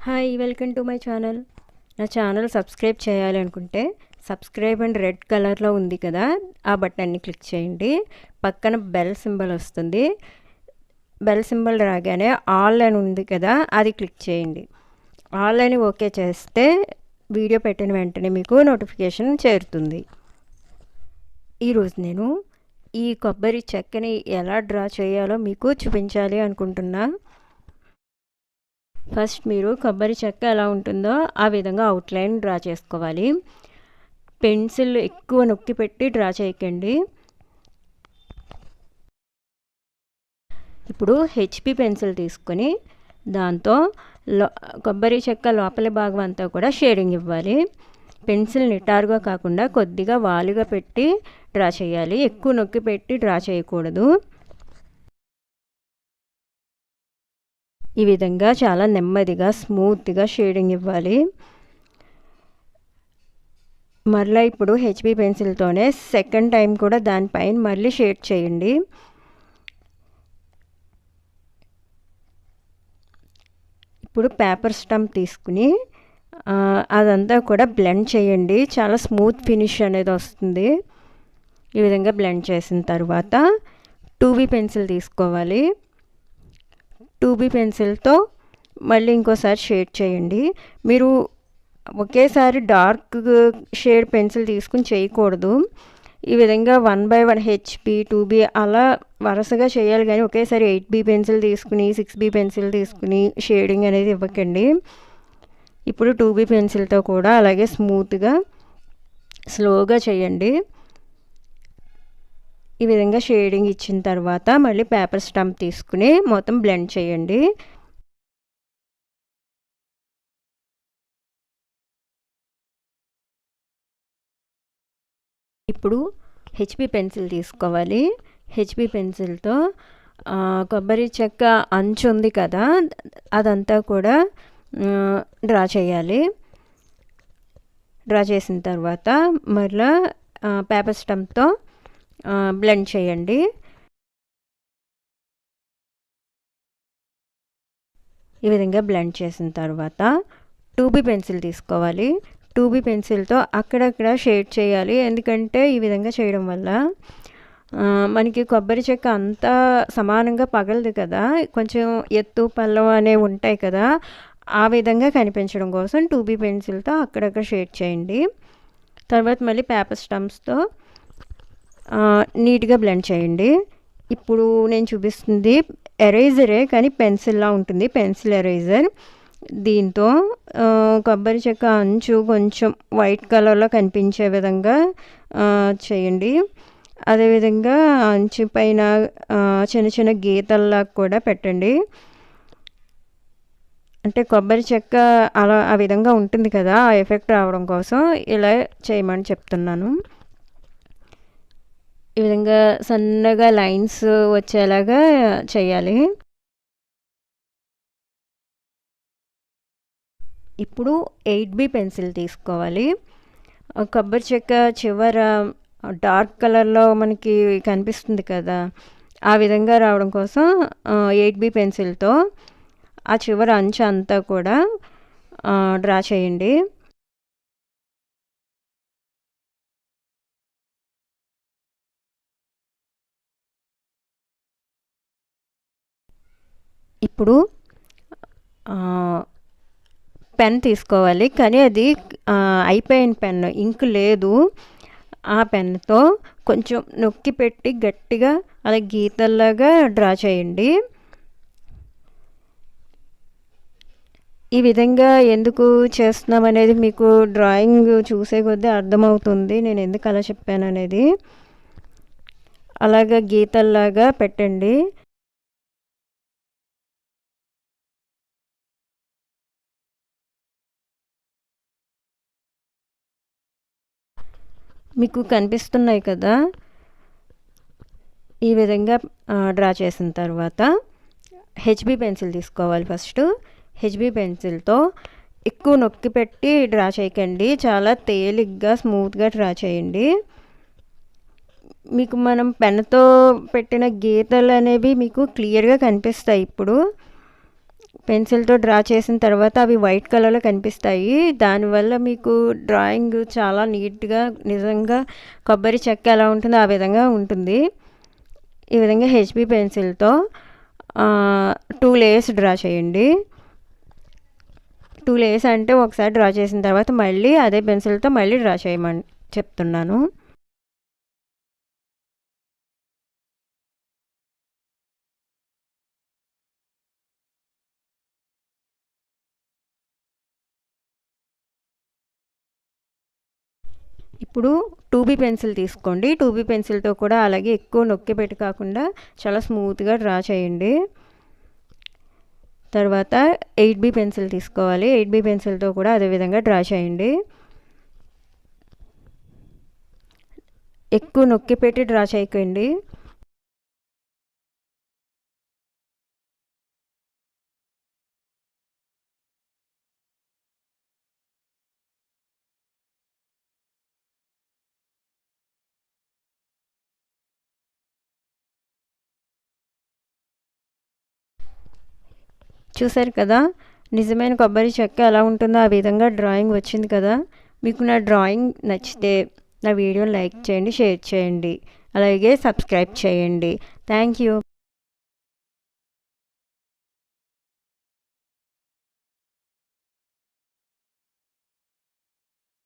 Hi, welcome to my channel. నా channel subscribe చేయాలి అనుకుంటే సబ్స్క్రైబ్ అండ్ రెడ్ కలర్లో ఉంది కదా, ఆ బటన్ని క్లిక్ చేయండి. పక్కన బెల్ సింబల్ వస్తుంది. బెల్ సింబల్ రాగానే ఆల్ అని ఉంది కదా, అది క్లిక్ చేయండి. ఆల్ అని ఓకే చేస్తే వీడియో పెట్టిన వెంటనే మీకు నోటిఫికేషన్ చేరుతుంది. ఈరోజు నేను ఈ కొబ్బరి చెక్కని ఎలా డ్రా చేయాలో మీకు చూపించాలి అనుకుంటున్నా. ఫస్ట్ మీరు కొబ్బరి చెక్క ఎలా ఉంటుందో ఆ విధంగా అవుట్లైన్ డ్రా చేసుకోవాలి. పెన్సిల్ ఎక్కువ నొక్కి పెట్టి డ్రా చేయకండి. ఇప్పుడు హెచ్పి పెన్సిల్ తీసుకొని దాంతో కొబ్బరి చెక్క లోపలి భాగం అంతా కూడా షేడింగ్ ఇవ్వాలి. పెన్సిల్ నిటారుగా కాకుండా కొద్దిగా వాలుగా పెట్టి డ్రా చేయాలి. ఎక్కువ నొక్కి పెట్టి డ్రా చేయకూడదు. ఈ విధంగా చాలా నెమ్మదిగా స్మూత్గా షేడింగ్ ఇవ్వాలి. మరలా ఇప్పుడు హెచ్బి పెన్సిల్తోనే సెకండ్ టైం కూడా దానిపైన మళ్ళీ షేడ్ చేయండి. ఇప్పుడు పేపర్ స్టంప్ తీసుకుని అదంతా కూడా బ్లెండ్ చేయండి. చాలా స్మూత్ ఫినిష్ అనేది వస్తుంది. ఈ విధంగా బ్లెండ్ చేసిన తర్వాత 2B పెన్సిల్ తీసుకోవాలి. 2B పెన్సిల్తో మళ్ళీ ఇంకోసారి షేడ్ చేయండి. మీరు ఒకేసారి డార్క్ షేడ్ పెన్సిల్ తీసుకుని చేయకూడదు. ఈ విధంగా 1 by 1 హెచ్బి 2B అలా వరుసగా చేయాలి, కానీ ఒకేసారి 8B పెన్సిల్ తీసుకుని 6B పెన్సిల్ తీసుకుని షేడింగ్ అనేది ఇవ్వకండి. ఇప్పుడు 2B పెన్సిల్తో కూడా అలాగే స్మూత్గా స్లోగా చేయండి. ఈ విధంగా షేడింగ్ ఇచ్చిన తర్వాత మళ్ళీ పేపర్ స్టంప్ తీసుకుని మొత్తం బ్లెండ్ చేయండి. ఇప్పుడు హెచ్బి పెన్సిల్ తీసుకోవాలి. హెచ్బి పెన్సిల్తో కొబ్బరి చెక్క అంచు ఉంది కదా, అదంతా కూడా డ్రా చేయాలి. డ్రా చేసిన తర్వాత మళ్ళీ పేపర్ స్టంప్తో బ్లెండ్ చేయండి. ఈ విధంగా బ్లెండ్ చేసిన తర్వాత 2B పెన్సిల్ తీసుకోవాలి. 2B పెన్సిల్తో అక్కడక్కడ షేడ్ చేయాలి. ఎందుకంటే ఈ విధంగా చేయడం వల్ల మనకి కొబ్బరి చెక్క అంతా సమానంగా పగలదు కదా, కొంచెం ఎత్తు పల్లం అనేవి ఉంటాయి కదా, ఆ విధంగా కనిపించడం కోసం 2B పెన్సిల్తో అక్కడక్కడ షేడ్ చేయండి. తర్వాత మళ్ళీ పేపర్ స్టంప్స్తో నీట్గా బ్లెండ్ చేయండి. ఇప్పుడు నేను చూపిస్తుంది ఎరేజరే, కానీ పెన్సిల్లా ఉంటుంది, పెన్సిల్ ఎరేజర్. దీంతో కొబ్బరి చెక్క అంచు కొంచెం వైట్ కలర్లో కనిపించే విధంగా చేయండి. అదేవిధంగా అంచు పైన చిన్న చిన్న గీతల్లా కూడా పెట్టండి. అంటే కొబ్బరి చెక్క అలా ఆ విధంగా ఉంటుంది కదా, ఆ ఎఫెక్ట్ రావడం కోసం ఇలా చేయమని చెప్తున్నాను. ఈ విధంగా సన్నగా లైన్స్ వచ్చేలాగా చేయాలి. ఇప్పుడు 8B పెన్సిల్ తీసుకోవాలి. కొబ్బరి చెక్క చివర డార్క్ కలర్లో మనకి కనిపిస్తుంది కదా, ఆ విధంగా రావడం కోసం 8B పెన్సిల్తో ఆ చివర అంచు అంతా కూడా డ్రా చేయండి. ఇప్పుడు పెన్ తీసుకోవాలి, కానీ అది అయిపోయిన పెన్, ఇంక్ లేదు. ఆ పెన్తో కొంచెం నొక్కి పెట్టి గట్టిగా అలా గీతల్లాగా డ్రా చేయండి. ఈ విధంగా ఎందుకు చేస్తున్నాం అనేది మీకు డ్రాయింగ్ చూసే కొద్దీ అర్థమవుతుంది నేను ఎందుకు అలా చెప్పాను అనేది. అలాగా గీతల్లాగా పెట్టండి. మీకు కనిపిస్తున్నాయి కదా, ఈ విధంగా డ్రా చేసిన తర్వాత హెచ్బి పెన్సిల్ తీసుకోవాలి. ఫస్ట్ హెచ్బి పెన్సిల్తో ఎక్కువ నొక్కి పెట్టి డ్రా చేయకండి, చాలా తేలిగ్గా స్మూత్గా డ్రా చేయండి. మీకు మనం పెన్తో పెట్టిన గీతలు అనేవి మీకు క్లియర్గా కనిపిస్తాయి. ఇప్పుడు పెన్సిల్తో డ్రా చేసిన తర్వాత అవి వైట్ కలర్లో కనిపిస్తాయి. దానివల్ల మీకు డ్రాయింగ్ చాలా నీట్గా నిజంగా కొబ్బరి చెక్క ఎలా ఉంటుందో ఆ విధంగా ఉంటుంది. ఈ విధంగా హెచ్బీ పెన్సిల్తో 2 లేయర్స్ డ్రా చేయండి. 2 లేయర్స్ అంటే ఒకసారి డ్రా చేసిన తర్వాత మళ్ళీ అదే పెన్సిల్తో మళ్ళీ డ్రా చేయమని చెప్తున్నాను. ఇప్పుడు 2B పెన్సిల్ తీసుకోండి. 2B పెన్సిల్తో కూడా అలాగే ఎక్కువ నొక్కి పెట్టి కాకుండా చాలా స్మూత్గా డ్రా చేయండి. తర్వాత 8B పెన్సిల్ తీసుకోవాలి. 8B పెన్సిల్తో కూడా అదేవిధంగా డ్రా చేయండి. ఎక్కువ నొక్కి పెట్టి డ్రా చేయకండి. చూసారు కదా, నిజమైన కొబ్బరి చెక్క ఎలా ఉంటుందో ఆ విధంగా డ్రాయింగ్ వచ్చింది కదా. మీకు నా డ్రాయింగ్ నచ్చితే నా వీడియోని లైక్ చేయండి, షేర్ చేయండి, అలాగే సబ్స్క్రైబ్ చేయండి. Thank you.